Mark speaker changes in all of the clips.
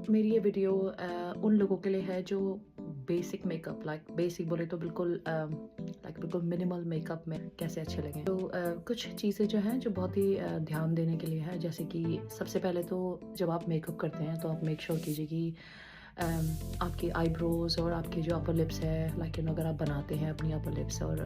Speaker 1: मेरी ये वीडियो उन लोगों के लिए है जो बेसिक मेकअप लाइक बेसिक बोले तो बिल्कुल लाइक बिल्कुल मिनिमल मेकअप में कैसे अच्छे लगें। तो कुछ चीज़ें जो हैं जो बहुत ही ध्यान देने के लिए है, जैसे कि सबसे पहले तो जब आप मेकअप करते हैं तो आप मेक श्योर कीजिए कि आपके आईब्रोज और आपके जो अपर लिप्स है लाइक अगर आप बनाते हैं अपनी अपर लिप्स और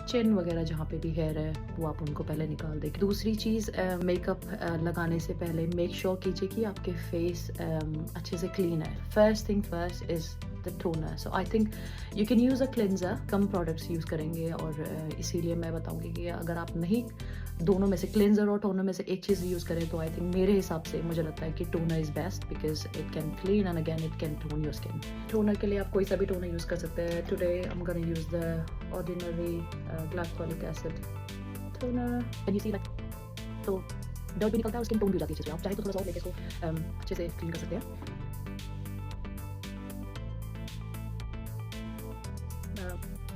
Speaker 1: चिन वगैरह जहाँ पे भी हेयर है वो आप उनको पहले निकाल दें। दूसरी चीज़ मेकअप लगाने से पहले मेक श्योर कीजिए कि आपके फेस अच्छे से क्लीन है। First thing first is the toner. So I think you can use a cleanser. Come products use करेंगे और इसीलिए मैं बताऊँगी कि अगर आप नहीं दोनों में से क्लिनजर और टोनर में से एक चीज़ यूज़ करें तो आई थिंक मेरे हिसाब से मुझे लगता है कि toner is best because it can clean and again it can tone your skin. Toner के लिए आप कोई सा भी टोनर यूज़ कर सकते हैं। Today I am gonna use the ordinary glycolic acid toner. Can you see like तो डर्ट भी निकलता है, स्किन टोन भी हो जाती है अच्छे से। आप चाहे तो थोड़ा सा और लेके इसको अच्छे से क्लीन कर सकते हैं।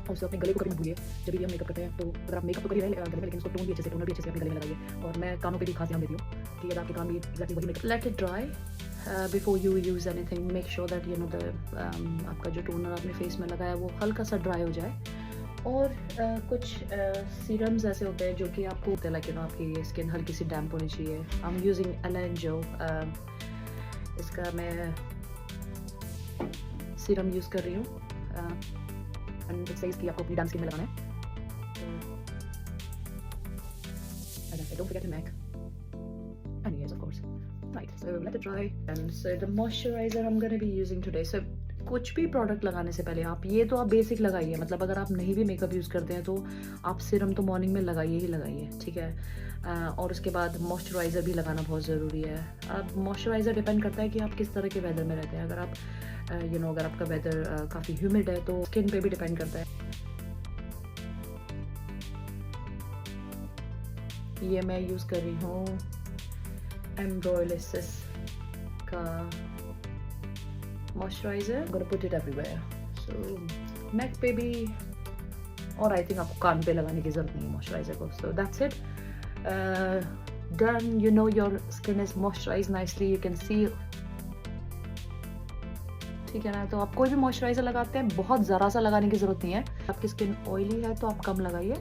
Speaker 1: और अपने गले को कभी मत भूलिए जब भी हम मेकअप करते हैं। तो अगर आप मेकअप तो कर ही रहे गले में, लेकिन उसको टोन भी अच्छे से, टोनर भी अच्छे से अपने गले में लगाइए। और मैं कानों पे भी खास ध्यान देती हूँ कि अगर आपके कान भी एग्जैक्टली वही makeup. Let it dry before you use anything. Make sure that you know the आपका जो टोनर आपने फेस में लगाया वो हल्का सा ड्राई हो जाए। और कुछ सीरम्स ऐसे होते हैं जो कि आपको होते हैं लाइक आपकी स्किन हल्की सी डैम्प होनी चाहिए। आई एम यूजिंग एलेंजो। इसका मैं सीरम यूज़ कर रही हूँ एंड इट सेज कि आपको अपनी डैम्प स्किन में लगाना है। So don't forget to neck and ears of course. Right, so let it dry. And so the moisturizer I'm going to be using today. So कुछ भी प्रोडक्ट लगाने से पहले आप ये तो आप बेसिक लगाइए। मतलब अगर आप नहीं भी मेकअप यूज़ करते हैं तो आप सीरम तो मॉर्निंग में लगाइए ही लगाइए, ठीक है। और उसके बाद मॉइस्चराइज़र भी लगाना बहुत ज़रूरी है। अब मॉइस्चराइज़र डिपेंड करता है कि आप किस तरह के वेदर में रहते हैं। अगर आप अगर आपका वेदर काफ़ी ह्यूमिड है तो स्किन पे भी डिपेंड करता है। ये मैं यूज़ कर रही हूँ एम्ब्रोलिसिस का moisturiser. I'm gonna put it everywhere. So नेक पे भी, और आई थिंक आपको कान पे लगाने की ज़रूरत नहीं है मॉइस्चराइज़र को। So that's it. Done. You know your skin is moisturise nicely, you can see, ठीक है ना। तो आप कोई भी मॉइस्चराइज़र लगाते हैं बहुत ज़रा सा लगाने की ज़रूरत नहीं है। आपकी स्किन ऑयली है तो आप कम लगाइए,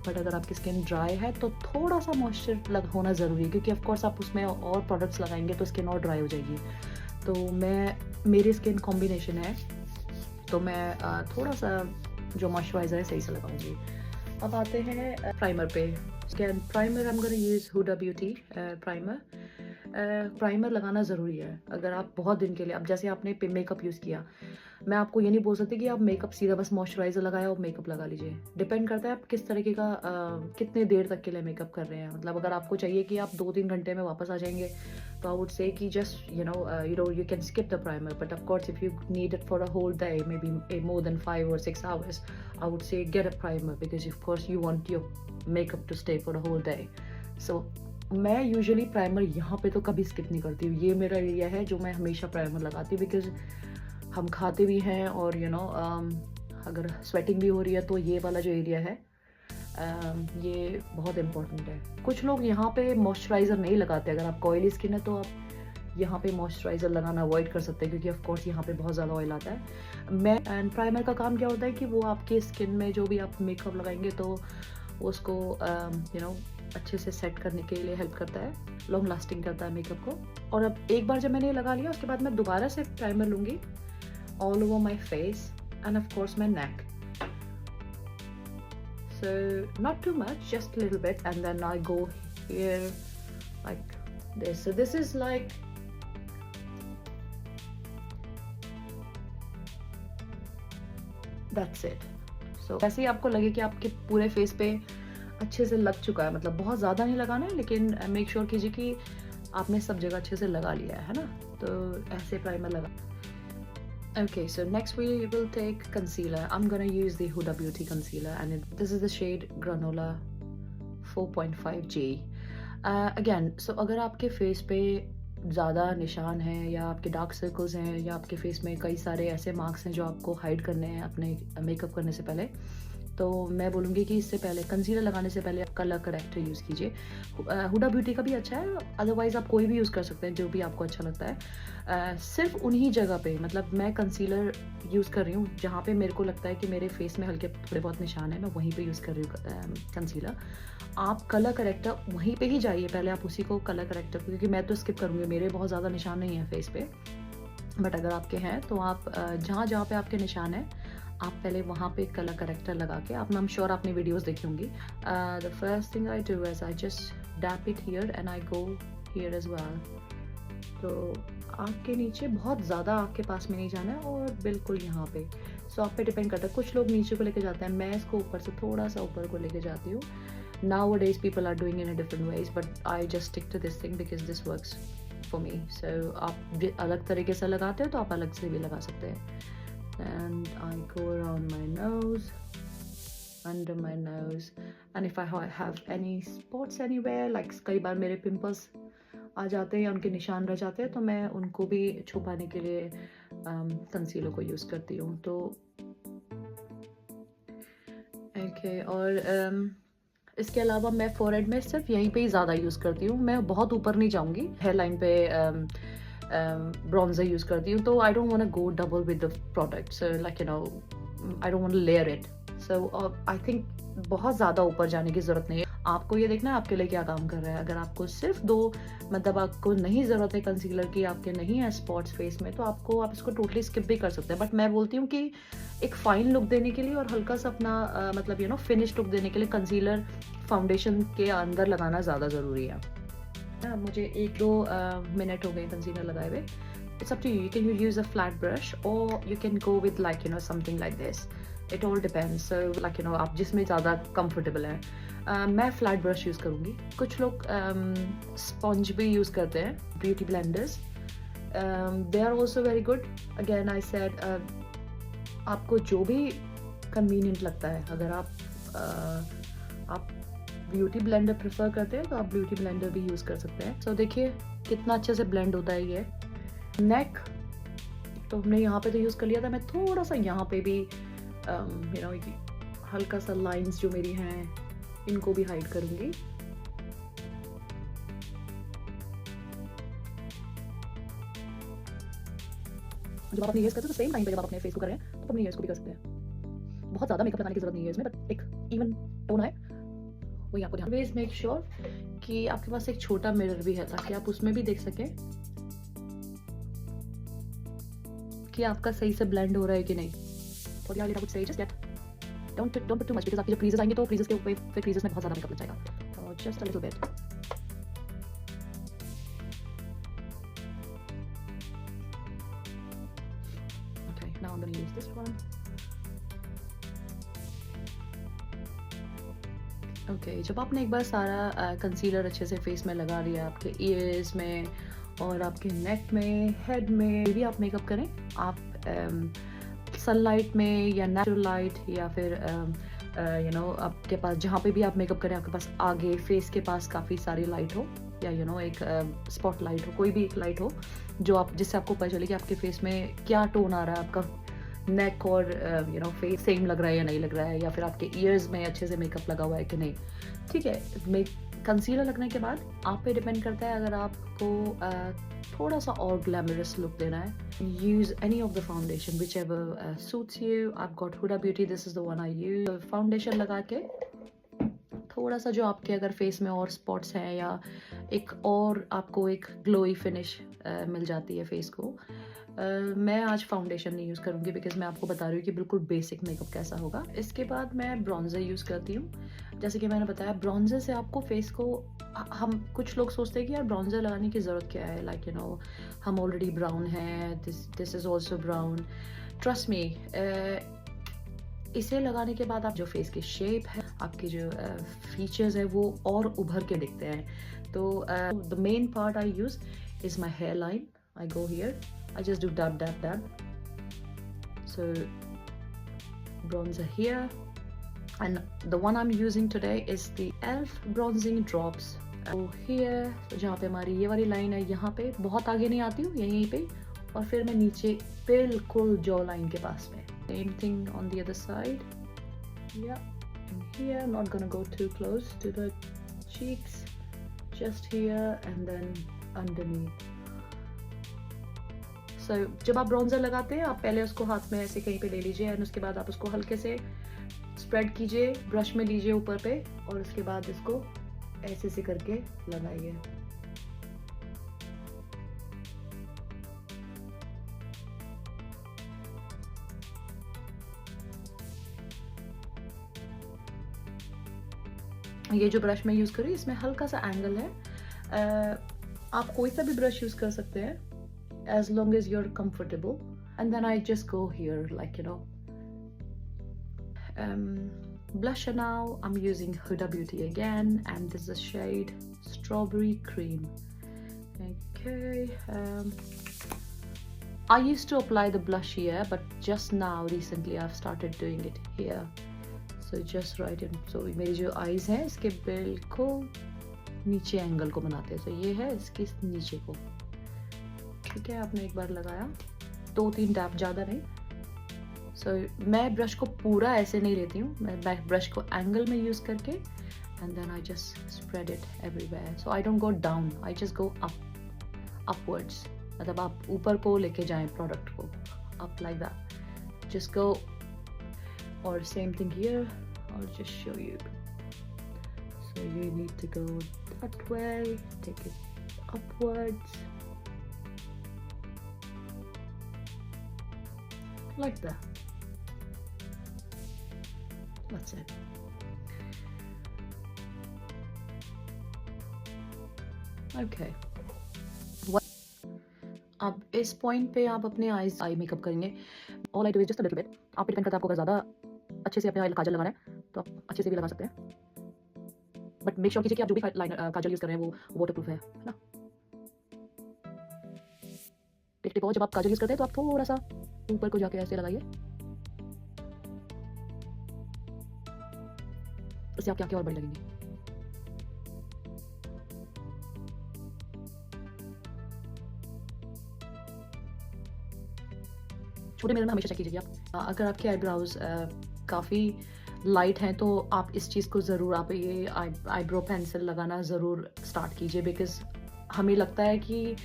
Speaker 1: बट अगर आपकी स्किन ड्राई है तो थोड़ा सा मॉइस्चर होना ज़रूरी है, क्योंकि ऑफ कोर्स आप उसमें और प्रोडक्ट्स लगाएंगे तो स्किन और ड्राई हो जाएगी। तो मेरी स्किन कॉम्बिनेशन है तो मैं थोड़ा सा जो मॉइस्चराइज़र है सही से लगाऊंगी। अब आते हैं प्राइमर पे। Skin primer I am gonna use Huda beauty primer. Primer लगाना ज़रूरी है। अगर आप बहुत दिन के लिए, अब जैसे आपने मेकअप यूज़ किया, मैं आपको ये नहीं बोल सकती कि आप मेकअप सीधा बस मॉइस्चराइज़र लगाया और मेकअप लगा लीजिए। डिपेंड करता है आप किस तरीके का कितने देर तक के लिए मेकअप कर रहे हैं। मतलब अगर आपको चाहिए कि आप 2-3 घंटे में वापस आ जाएंगे तो आई वुड से कि just you can skip the primer, but of course if you need it for a whole day, maybe more than 5 or 6 hours, I would say get a primer because of course you want your makeup to stay for a whole day. So मैं usually primer यहाँ पे तो कभी skip नहीं करती हूँ। ये मेरा एरिया है जो मैं हमेशा प्राइमर लगाती हूँ, बिकॉज हम खाते भी हैं और अगर स्वेटिंग भी हो रही है तो ये वाला जो एरिया है ये बहुत इम्पोर्टेंट है। कुछ लोग यहाँ पे मॉइस्चराइज़र नहीं लगाते। अगर आपका ऑयली स्किन है तो आप यहाँ पे मॉइस्चराइज़र लगाना अवॉइड कर सकते हैं, क्योंकि ऑफ कोर्स यहाँ पे बहुत ज़्यादा ऑयल आता है। एंड प्राइमर का काम क्या होता है कि वो आपके स्किन में जो भी आप मेकअप लगाएंगे तो उसको अच्छे से सेट करने के लिए हेल्प करता है, लॉन्ग लास्टिंग करता है मेकअप को। और अब एक बार जब मैंने ये लगा लिया उसके बाद मैं दोबारा से प्राइमर लूँगी all over my face end of course my neck. So not too much, just a little bit, and then I go here like this. So this is like that's it. So ऐसे ही आपको लगे कि आपके पूरे face पे अच्छे से लग चुका है। मतलब बहुत ज़्यादा नहीं लगाना है, लेकिन मेक श्योर कीजिए कि आपने सब जगह अच्छे से लगा लिया है ना। तो ऐसे प्राइमर लगा। Okay, so next we will take concealer. I'm gonna use the Huda Beauty concealer, and this is the shade Granola 4.5G. Again, so अगर आपके फेस पे ज़्यादा निशान हैं या आपके डार्क सर्कल्स हैं या आपके फेस में कई सारे ऐसे मार्क्स हैं जो आपको हाइड करने हैं अपने मेकअप करने से पहले, तो मैं बोलूँगी कि इससे पहले कंसीलर लगाने से पहले आप कलर करेक्टर यूज़ कीजिए। हुडा ब्यूटी का भी अच्छा है, अदरवाइज़ आप कोई भी यूज़ कर सकते हैं, जो भी आपको अच्छा लगता है। सिर्फ़ उन्हीं जगह पे, मतलब मैं कंसीलर यूज़ कर रही हूँ जहाँ पे मेरे को लगता है कि मेरे फेस में हल्के थोड़े बहुत निशान हैं, मैं वहीं पे यूज़ कर रही हूँ कंसीलर। आप कलर करेक्टर वहीं पे ही जाइए, पहले आप उसी को कलर करेक्टर, क्योंकि मैं तो स्किप करूँगी, मेरे बहुत ज़्यादा निशान नहीं है फेस पे। बट अगर आपके हैं तो आप जहाँ-जहाँ पे आपके निशान हैं, आप पहले वहाँ पे कलर करेक्टर लगा के, आप, आई एम श्योर आपने वीडियोज़ देखी होंगी। The first thing I do is I just dab it here and I go here as well. तो आँख के नीचे बहुत ज़्यादा आँख के पास में नहीं जाना है और बिल्कुल यहाँ पे। सो आप पे डिपेंड करता है, कुछ लोग नीचे को लेके जाते हैं, मैं इसको ऊपर से थोड़ा-सा ऊपर को लेके जाती हूँ। Nowadays people are doing it in a different ways, but I just stick to this thing because this works for me. So आप अलग तरीके से लगाते हो तो आप अलग से भी लगा सकते हैं। And I go around my nose, under my nose, and if I have any spots anywhere, like कई बार मेरे pimples आ जाते हैं या उनके निशान रह जाते हैं, तो मैं उनको भी छुपाने के लिए कंसीलर को यूज़ करती हूँ। तो ओके, और इसके अलावा मैं फोरहेड में सिर्फ यहीं पे ही ज़्यादा यूज़ करती हूँ, मैं बहुत ऊपर नहीं जाऊँगी। हेयर लाइन पे ब्रॉन्जर यूज़ करती हूँ, तो I don't want to go double with the product, so like you know I don't want to layer it. So I think बहुत ज़्यादा ऊपर जाने की ज़रूरत नहीं है। आपको ये देखना है आपके लिए क्या काम कर रहा है। अगर आपको सिर्फ 2, मतलब आपको नहीं ज़रूरत है कंसीलर की, आपके नहीं है स्पॉट्स फेस में, तो आप इसको टोटली स्किप भी कर सकते हैं। बट मैं बोलती हूँ कि एक फाइन लुक देने के लिए और हल्का सा अपना मतलब यू नो फिनिश लुक देने के लिए कंसीलर फाउंडेशन के अंदर लगाना ज़्यादा ज़रूरी है। मुझे 1-2 मिनट हो गए कंसीलर लगाए हुए। It's up to you, can you use a flat brush और you can go with like you know something like this, it all depends. So like you know आप जिसमें ज़्यादा कंफर्टेबल है। मैं फ्लैट ब्रश यूज़ करूँगी। कुछ लोग sponge भी यूज़ करते हैं, beauty blenders, they are also very good. Again I said आपको जो भी कन्वीनियंट लगता है, अगर आप ब्यूटी ब्लेंडर प्रेफर करते हैं तो आप ब्यूटी ब्लेंडर भी यूज़ कर सकते हैं। तो देखिए कितना अच्छे से ब्लेंड होता है ये। नेक तो हमने यहाँ पे तो यूज़ कर लिया था, मैं थोड़ा सा यहाँ पे भी यू नो हल्का सा लाइंस जो मेरी हैं इनको भी हाइड करूँगी। जब आप अपने ईयर्स करते हो तो सेम टाइम पे जब आप अपने फेस को कर रहे हैं तो अपने ईयर्स को भी कर सकते हैं। बहुत ज़्यादा मेकअप लगाने की जरूरत नहीं है इसमें, बट एक इवन टोन है वही आपको ध्यान। ऑलवेज मेक श्योर कि आपके पास एक छोटा मिरर भी है ताकि आप उसमें भी देख सकें कि आपका सही से ब्लेंड हो रहा है कि नहीं। और यार कुछ सही, just get don't put too much, because आपके जब क्रीजेस आएंगे तो क्रीजेस के ऊपर फिर क्रीजेस में बहुत ज़्यादा मेकअप लग जाएगा। तो just a little bit. Okay, now I am gonna use this one. Okay, जब आपने एक बार सारा कंसीलर अच्छे से फेस में लगा लिया, आपके ईयर्स में और आपके नेक में, हेड में भी आप मेकअप करें, आप सनलाइट में या नेचुरल लाइट या फिर यू नो आपके पास जहाँ पे भी आप मेकअप करें, आपके पास आगे फेस के पास काफ़ी सारी लाइट हो या यू नो एक स्पॉट लाइट हो, कोई भी एक लाइट हो जो आप जिससे आपको पता चले कि आपके फेस में क्या टोन आ रहा है, आपका नेक और यू नो फेस सेम लग रहा है या नहीं लग रहा है, या फिर आपके ईयर्स में अच्छे से मेकअप लगा हुआ है कि नहीं। ठीक है, कंसीलर लगने के बाद आप पे डिपेंड करता है। अगर आपको थोड़ा सा और ग्लैमरस लुक देना है, use any of the foundation whichever suits you. I got Huda beauty, this is the one I use. Foundation लगा के थोड़ा सा जो आपके अगर फेस में और स्पॉट्स हैं या एक और आपको एक ग्लोई फिनिश मिल जाती है फेस को। मैं आज फाउंडेशन नहीं यूज़ करूँगी बिकॉज मैं आपको बता रही हूँ कि बिल्कुल बेसिक मेकअप कैसा होगा। इसके बाद मैं ब्रॉन्ज़र यूज़ करती हूँ। जैसे कि मैंने बताया, ब्रॉन्ज़र से आपको फेस को, हम कुछ लोग सोचते हैं कि यार ब्रॉन्ज़र लगाने की ज़रूरत क्या है, लाइक यू नो हम ऑलरेडी ब्राउन हैं, this is also brown. Trust me, इसे लगाने के बाद आप जो फेस की शेप है, आपके जो फीचर्स है वो और उभर के दिखते हैं। तो the main part I use is my hair line. I go here, I just do dab dab dab. So bronzer here, and the one I'm using today is the e.l.f. bronzing drops. So here, so जहाँ पे हमारी ये वाली line है, यहाँ पे बहुत आगे नहीं आती हूँ, यहीं पे, और फिर मैं नीचे बिल्कुल जॉ लाइन के पास में। Same thing on the other side. Yeah. in here, not gonna go too close to the cheeks, just here and then underneath. So जब आप ब्राउन्जर लगाते हैं, आप पहले उसको हाथ में ऐसे कहीं पे ले लीजिए एंड उसके बाद आप उसको हल्के से स्प्रेड कीजिए, ब्रश में लीजिए ऊपर पे और उसके बाद इसको ऐसे से करके लगाइए। ये जो ब्रश मैं यूज़ कर रही हूँ इसमें हल्का सा एंगल है। आप कोई सा भी ब्रश यूज़ कर सकते हैं as long as you're comfortable, and then I just go here like blusher. Now I'm using Huda Beauty again and this is shade Strawberry Cream. Okay, I used to apply the blush here, but just now recently I've started doing it here, so just right in, so मेरी जो eyes हैं इसके बिल्कुल नीचे angle को बनाते हैं, so ये है इसके नीचे को। ठीक है, आपने एक बार लगाया, 2-3 टैप, ज़्यादा नहीं। सो मैं ब्रश को पूरा ऐसे नहीं लेती हूँ, मैं ब्रश को एंगल में यूज़ करके and then I just spread it everywhere. So I don't go down, I just go upwards, मतलब आप ऊपर को लेके जाएं प्रोडक्ट को, up like that, just go. और same thing here, I'll just show you. So you need to go that way, take it upwards. Like that. That's it. Okay. अब इस पॉइंट पे आप अपने आई मेकअप करेंगे। All I do is just a little bit. आप depend करता है आपको अगर ज़्यादा अच्छे से अपने आई काजल लगाना है तो आप अच्छे से भी लगा सकते हैं, बट मेक श्योर कीजिए कि आप जो भी काजल यूज़ कर रहे हैं वो वाटरप्रूफ है ना। एक टिप और, जब आप काजल यूज़ करते हैं तो आप थोड़ा सा ऊपर को जाके ऐसे लगाइए, उससे आपकी आंखें और बड़ी लगेंगी। छोटे मिरर में हमेशा चेक कीजिए आप, अगर आपके आईब्राउज काफ़ी लाइट हैं तो आप इस चीज़ को ज़रूर, आप ये आईब्रो पेंसिल लगाना ज़रूर स्टार्ट कीजिए, बिकॉज हमें लगता है कि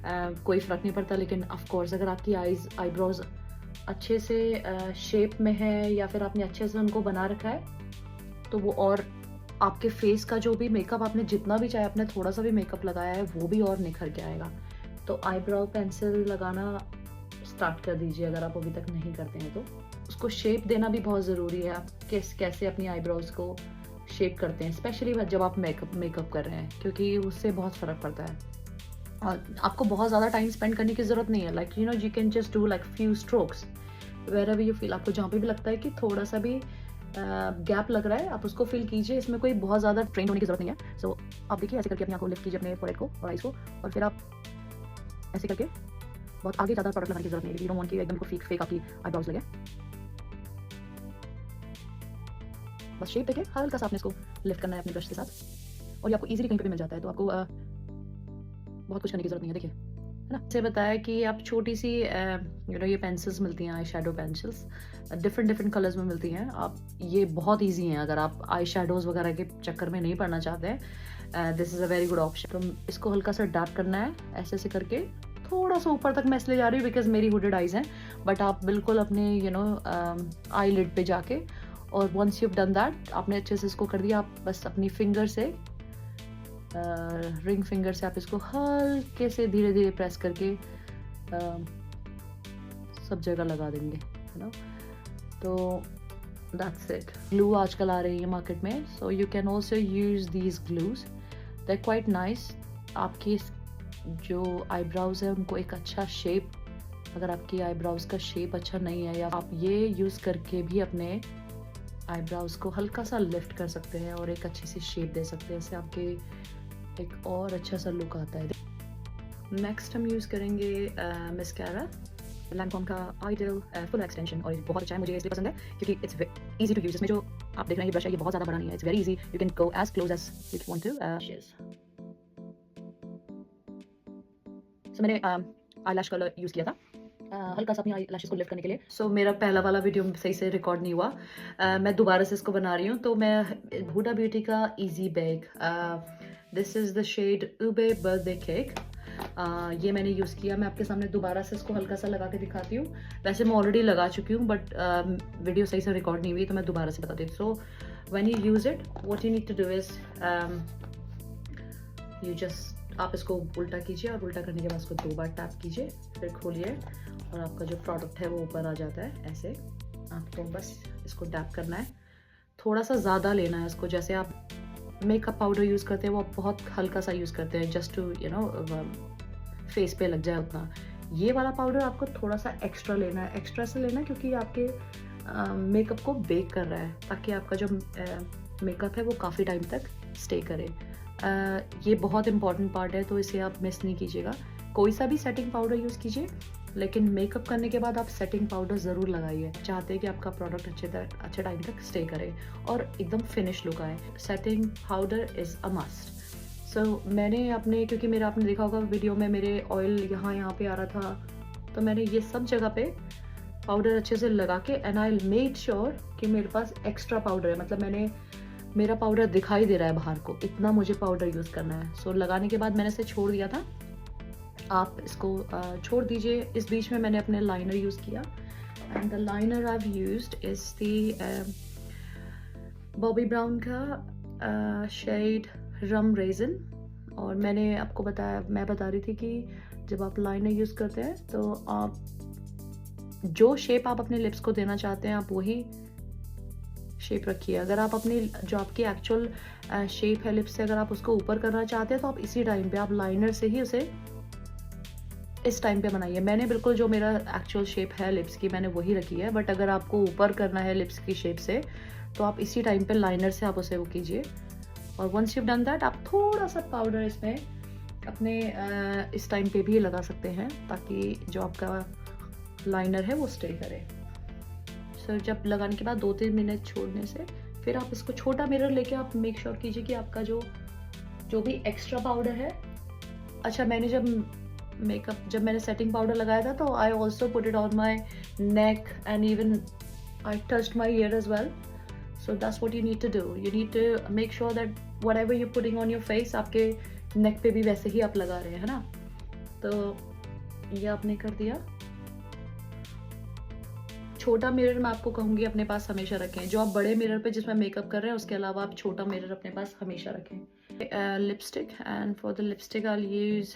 Speaker 1: कोई फ़र्क नहीं पड़ता, लेकिन ऑफ कोर्स अगर आपकी आईब्रोज अच्छे से शेप में है या फिर आपने अच्छे से उनको बना रखा है तो वो और आपके फेस का जो भी मेकअप आपने जितना भी, चाहे आपने थोड़ा सा भी मेकअप लगाया है, वो भी और निखर के आएगा। तो आईब्रो पेंसिल लगाना स्टार्ट कर दीजिए अगर आप अभी तक नहीं करते हैं तो। उसको शेप देना भी बहुत ज़रूरी है, आप कैसे अपनी आईब्रोज को शेप करते हैं, स्पेशली जब आप मेकअप कर रहे हैं, क्योंकि उससे बहुत फ़र्क पड़ता है। और आपको बहुत ज़्यादा टाइम स्पेंड करने की ज़रूरत नहीं है, like you know you can just do like few strokes where you feel. आपको जहाँ पे भी लगता है कि थोड़ा सा भी गैप लग रहा है, आप उसको फील कीजिए, इसमें कोई बहुत ज़्यादा ट्रेंड होने की ज़रूरत नहीं है। सो आप देखिए ऐसे करके अपनी आँखों को लिफ्ट कीजिए, अपने फोरहेड को और आइज़ को, और फिर आप ऐसे करके बहुत आगे ज़्यादा प्रोडक्ट लगाने की जरूरत नहीं है, यू डोंट वांट कि एकदम को फेक आपकी आईब्रोज लगे। बस शेप देके हल्का सा आपने इसको लिफ्ट करना है अपने ब्रश के साथ, और ये आपको इजीली कहीं पे भी मिल जाता है, तो आपको बहुत कुछ करने की जरूरत नहीं है। देखिए, है ना, से बताया कि आप छोटी सी यू नो ये पेंसिल्स मिलती हैं, eye shadow pencils different colours में मिलती हैं। आप ये बहुत ईजी हैं अगर आप आई शेडोज़ वगैरह के चक्कर में नहीं पड़ना चाहते हैं, this is a very good option. तो इसको हल्का सा डैप करना है ऐसे ऐसे करके, थोड़ा सा ऊपर तक मैं इसलिए जा रही हूँ बिकॉज मेरी हुडेड आइज़ हैं, बट आप बिल्कुल अपने यू नो आई लिड पे जाके, और वंस यू डन दैट, आपने अच्छे से इसको कर दिया, आप बस अपनी फिंगर से रिंग फिंगर से आप इसको हल्के से धीरे धीरे प्रेस करके सब जगह लगा देंगे, है ना। तो दैट्स इट। ग्लू आजकल आ रही है मार्केट में, so you can also use these glues, they quite nice. आपकी जो आईब्राउज है उनको एक अच्छा शेप, अगर आपकी आईब्राउज का शेप अच्छा नहीं है, या आप ये यूज़ करके भी अपने आईब्राउज को हल्का सा लिफ्ट कर सकते हैं और एक अच्छी सी शेप दे सकते हैं, इससे आपके एक और अच्छा सा लुक आता है। नेक्स्ट हम यूज़ करेंगे मस्कारा, लैंकॉम का आइडल फुल एक्सटेंशन, और ये बहुत अच्छा है, मुझे इसलिए पसंद है क्योंकि इट्स इजी टू यूज। इसमें जो आप देख रहे हैं ये ब्रश है, ये बहुत ज़्यादा बड़ा नहीं है, it's very easy, you can go as close as you want to. सो मैंने आई लैश कलर यूज़ किया था, हल्का सा अपनी आई लैशेस को लिफ्ट करने के लिए। सो मेरा पहला वाला वीडियो सही से रिकॉर्ड नहीं हुआ, मैं दोबारा से इसको बना रही हूँ। तो मैं हुडा ब्यूटी का easy bake, this is the shade ube birthday cake, ये मैंने यूज़ किया। मैं आपके सामने दोबारा से इसको हल्का सा लगा के दिखाती हूँ। वैसे मैं ऑलरेडी लगा चुकी हूँ, बट वीडियो सही से रिकॉर्ड नहीं हुई, तो मैं दोबारा से बताती हूँ। So when you use it, what you need to do is you just, आप इसको उल्टा कीजिए और उल्टा करने के बाद इसको 2 बार टैप कीजिए, फिर खोलिए और आपका जो प्रोडक्ट है वो ऊपर आ जाता है। ऐसे आपको बस इसको टैप करना है, थोड़ा सा ज़्यादा लेना है इसको। जैसे आप मेकअप पाउडर यूज़ करते हैं वो आप बहुत हल्का सा यूज़ करते हैं, just to you know face पे लग जाए उतना। ये वाला पाउडर आपको थोड़ा सा एक्स्ट्रा लेना है, एक्स्ट्रा से लेना है क्योंकि आपके मेकअप को बेक कर रहा है, ताकि आपका जो मेकअप है वो काफ़ी टाइम तक स्टे करे। ये बहुत इंपॉर्टेंट पार्ट है, तो इसे आप मिस नहीं कीजिएगा। कोई सा भी सेटिंग पाउडर यूज़ कीजिए, लेकिन मेकअप करने के बाद आप सेटिंग पाउडर ज़रूर लगाइए। चाहते हैं कि आपका प्रोडक्ट अच्छे टाइम तक स्टे करे और एकदम फिनिश लुक आए। Setting powder is a must. So मैंने अपने, क्योंकि मेरा आपने देखा होगा वीडियो में मेरे ऑयल यहाँ पे आ रहा था, तो मैंने ये सब जगह पे पाउडर अच्छे से लगा के एंड आई मेड श्योर कि मेरे पास एक्स्ट्रा पाउडर है, मतलब मेरा पाउडर दिखाई दे रहा है बाहर को, इतना मुझे पाउडर यूज़ करना है। सो लगाने के बाद मैंने इसे छोड़ दिया था, आप इसको छोड़ दीजिए। इस बीच में मैंने अपने लाइनर यूज़ किया, and the liner I have used is the Bobby brown का शेड रम रेजन। और मैंने आपको बताया, मैं बता रही थी कि जब आप लाइनर यूज़ करते हैं तो आप जो शेप आप अपने लिप्स को देना चाहते हैं आप वही शेप रखिए। अगर आप अपनी जो आपकी एक्चुअल शेप है लिप्स से, अगर आप उसको ऊपर करना चाहते हैं तो आप इसी टाइम पे आप लाइनर से ही उसे इस टाइम पे बनाइए। मैंने बिल्कुल जो मेरा एक्चुअल शेप है लिप्स की मैंने वही रखी है, बट अगर आपको ऊपर करना है लिप्स की शेप से तो आप इसी टाइम पे लाइनर से आप उसे वो कीजिए। और वंस यू डन दैट, आप थोड़ा सा पाउडर इसमें अपने इस टाइम पे भी लगा सकते हैं, ताकि जो आपका लाइनर है वो स्टे करे। सो जब लगाने के बाद 2-3 मिनट छोड़ने से फिर आप इसको छोटा मिरर लेके आप मेक श्योर कीजिए कि आपका जो भी एक्स्ट्रा पाउडर है। अच्छा, मैंने जब मैंने सेटिंग पाउडर लगाया था तो I also put it on my neck and even I touched my ear as well. So that's what you need to do, you need to make sure that whatever you putting on your face आपके neck पे भी वैसे ही आप लगा रहे हैं, है ना। तो ये आपने कर दिया। छोटा मिरर मैं आपको कहूँगी अपने पास हमेशा रखें। जो आप बड़े मिरर पे जिसमें मेकअप कर रहे हैं उसके अलावा आप छोटा मिरर अपने पास हमेशा रखें। Lipstick, and for the lipstick I use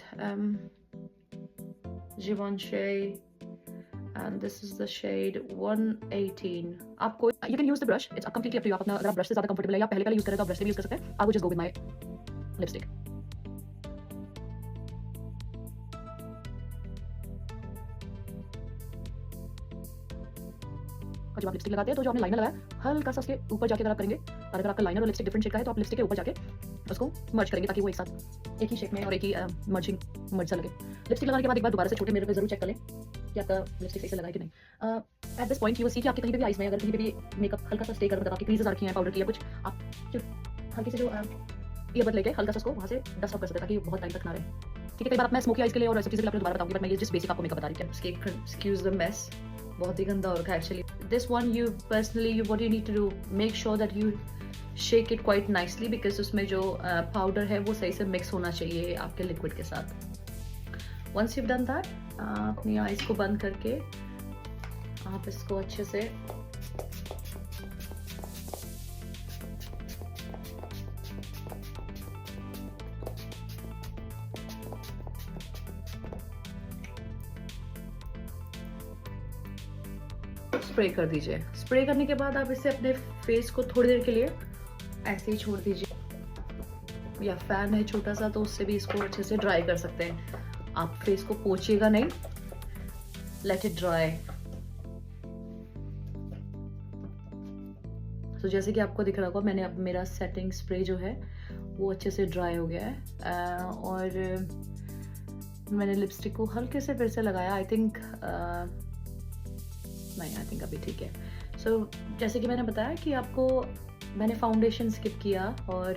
Speaker 1: Givenchy and this is the shade 118. आपको you can use the brush, it's completely up to you। आप अपना अगर ब्रश से ज़्यादा कंफर्टेबल है या पहले का यूज़ करें तो आप ब्रश से भी यूज़ कर सकते हैं। I would just go with my lipstick। और जब आप लिपस्टिक लगाते हैं तो जो आपने लाइनर लगाया हल्का सा उसके ऊपर जाके अगर आप करेंगे, और अगर आपका लाइनर और लिपस्टिक डिफरेंट शेड का है तो आप लिपस्टिक के ऊपर जाके उसको मर्ज करेंगे ताकि वो एक साथ एक ही शेप में और एक ही मर्ज सा लगे। लिपस्टिक लगाने के बाद एक बार दोबारा से छोटे मिरर पे जरूर चेक कर लें कि आपका लिपस्टिक सही से लगा है कि नहीं। At this point you will see कि आपके कहीं पे भी आईज में अगर कहीं पे भी मेकअप हल्का सा स्टे कर, मतलब आपकी क्रीजेस आ रखी हैं पाउडर की या कुछ, आप हल्के से जो ईयरबड लेके हल्का सा उसको वहाँ से डस्ट ऑफ कर सकते हैं ताकि बहुत टाइम तक ना रहे। ठीक है, कई बार आप मैं स्मोकी आईज के लिए और ऐसी चीज़ के लिए आपको दोबारा बताऊंगी, बट मैं ये जस्ट बेसिक आपको मेकअप बता रही हूँ। एक्सक्यूज द मेस, बहुत ही गंदा हो रखा है actually. This one you personally what you need to do, make sure that you shake it quite nicely, because उसमें जो पाउडर है वो सही से मिक्स होना चाहिए आपके लिक्विड के साथ। वंस यू डन दैट, अपनी आईज को बंद करके आप इसको अच्छे से स्प्रे कर दीजिए। स्प्रे करने के बाद आप इसे अपने फेस को थोड़ी देर के लिए ऐसे ही छोड़ दीजिए, या फैन है छोटा सा तो उससे भी इसको अच्छे से ड्राई कर सकते हैं। आप फेस को पोंछिएगा नहीं, लेट इट ड्राई। तो जैसे कि आपको दिख रहा होगा मैंने अब मेरा सेटिंग स्प्रे जो है वो अच्छे से ड्राई हो गया है, और मैंने लिपस्टिक को हल्के से फिर से लगाया। आई थिंक अभी ठीक है। सो जैसे कि मैंने बताया कि आपको मैंने फाउंडेशन स्किप किया और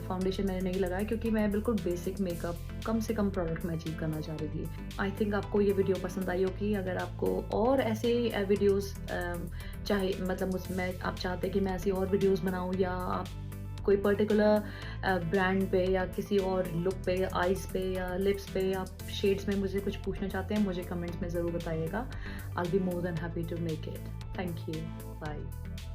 Speaker 1: फाउंडेशन मैंने नहीं लगाया क्योंकि मैं बिल्कुल बेसिक मेकअप कम से कम प्रोडक्ट में अचीव करना चाह रही थी। आई थिंक आपको ये वीडियो पसंद आई होगी। अगर आपको और ऐसे वीडियोस चाहे मतलब उसमें आप चाहते कि मैं ऐसी और वीडियोस बनाऊँ या आप कोई पर्टिकुलर ब्रांड पे या किसी और लुक पे, आईज़ पे या लिप्स पे आप शेड्स में मुझे कुछ पूछना चाहते हैं, मुझे कमेंट्स में ज़रूर बताइएगा। I will be more than happy to make it. Thank you. Bye.